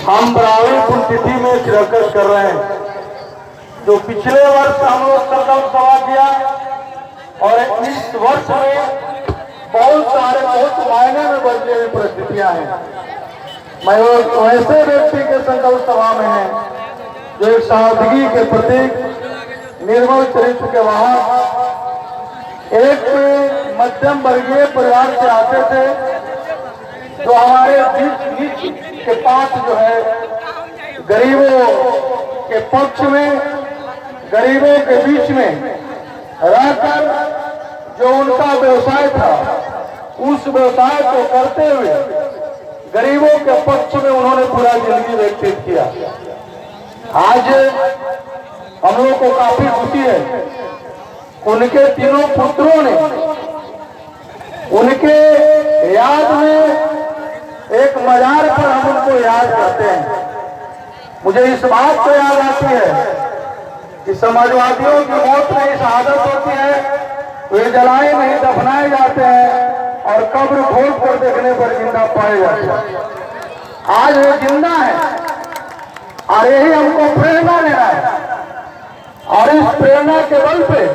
हम ब्राह्मण पुण्यतिथि में शिरकत कर रहे हैं। जो पिछले वर्ष हम लोग संकल्प सभा किया और इस वर्ष में बहुत मायने में बदली हुई परिस्थितियां हैं। मैं वैसे व्यक्ति के संकल्प सभा में है जो एक सादगी के प्रतीक, निर्मल चरित्र के वाहक, एक मध्यम वर्गीय परिवार से आते थे, जो हमारे बीच के पास जो है गरीबों के पक्ष में, गरीबों के बीच में रहकर जो उनका व्यवसाय था, उस व्यवसाय को करते हुए गरीबों के पक्ष में उन्होंने पूरा जिंदगी व्यतीत किया। आज हम लोग को काफी खुशी है, उनके तीनों पुत्रों ने उनके याद में एक मजार पर हम उनको याद करते हैं। मुझे इस बात को याद आती है कि समाजवादियों की मौत में इस आदत होती है, वे जलाए नहीं, दफनाए जाते हैं और कब्र खोल कर देखने पर जिंदा पाए जाते हैं। आज वे जिंदा है और यही हमको प्रेरणा देना है और इस प्रेरणा के बल पे